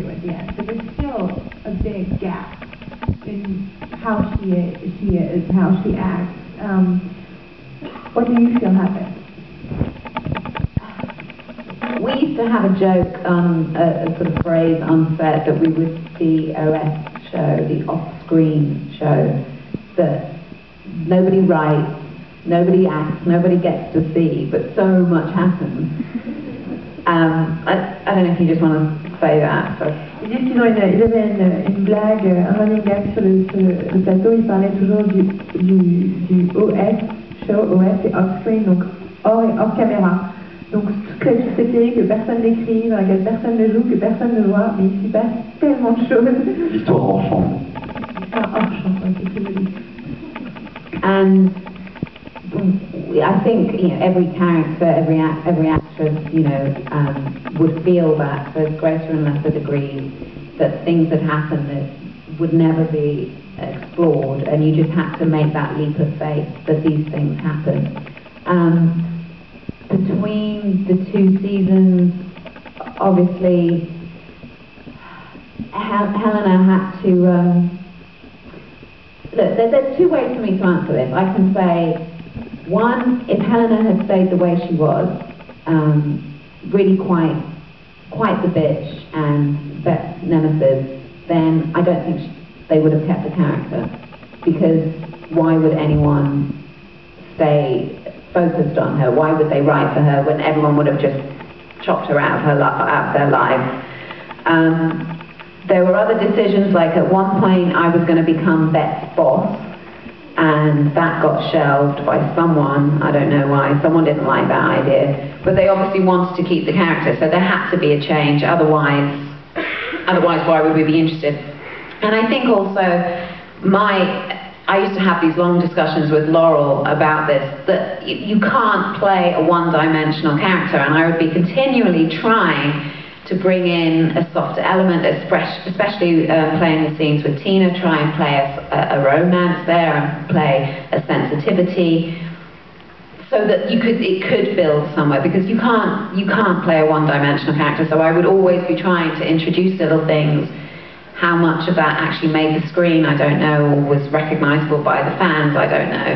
two at the end, but there's still a big gap in how she is, how she acts. What do you feel happened? We used to have a joke, a sort of phrase on set that we would the OS show, the off-screen show, that nobody writes, nobody acts, nobody gets to see, but so much happens. I don't know if you just want to say that. So. Ils disent qu'ils avaient une blague, un running gag sur le plateau, ils parlaient toujours du OS, show OS et off-screen, donc hors caméra. Donc toute cette série que personne n'écrit, dans laquelle personne ne joue, que personne ne voit, mais il s'y passe tellement de choses. L'histoire hors champ. L'histoire hors champ, c'est ce que je dis. And I think every character, every actress, would feel that to a greater and lesser degree that things that happened that would never be explored, and you just had to make that leap of faith that these things happen. Between the two seasons, obviously, Helena had to. Look, there's two ways for me to answer this. I can say, one, if Helena had stayed the way she was, really quite the bitch and best nemesis, then I don't think they would have kept the character, because why would anyone stay focused on her? Why would they write for her when everyone would have just chopped her out of their lives? There were other decisions, like at one point I was going to become Bet's boss, and that got shelved by someone, I don't know why, someone didn't like that idea, but they obviously wanted to keep the character, so there had to be a change, otherwise why would we be interested? And I think also, I used to have these long discussions with Laurel about this, that you can't play a one-dimensional character, and I would be continually trying to bring in a softer element, especially playing the scenes with Tina, try and play a romance there and play a sensitivity, so that it could build somewhere, because you can't play a one-dimensional character. So I would always be trying to introduce little things. How much of that actually made the screen, I don't know, or was recognizable by the fans, I don't know.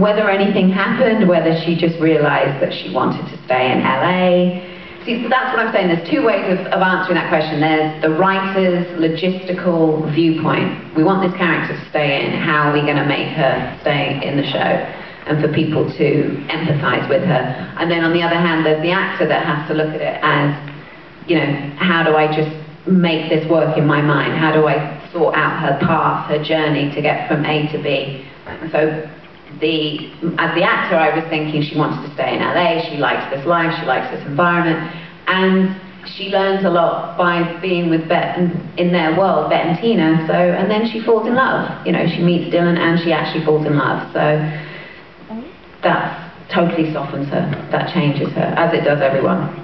Whether anything happened, whether she just realized that she wanted to stay in LA. See, so that's what I'm saying. There's two ways of answering that question. There's the writer's logistical viewpoint. We want this character to stay in. How are we going to make her stay in the show? And for people to empathize with her. And then on the other hand, there's the actor that has to look at it as, how do I just make this work in my mind? How do I sort out her path, her journey to get from A to B? So as the actor, I was thinking she wanted to stay in LA, she likes this life, she likes this environment, and she learns a lot by being with Bet and in their world, Bet and Tina, and then she falls in love. She meets Dylan and she actually falls in love, so that totally softens her, that changes her, as it does everyone.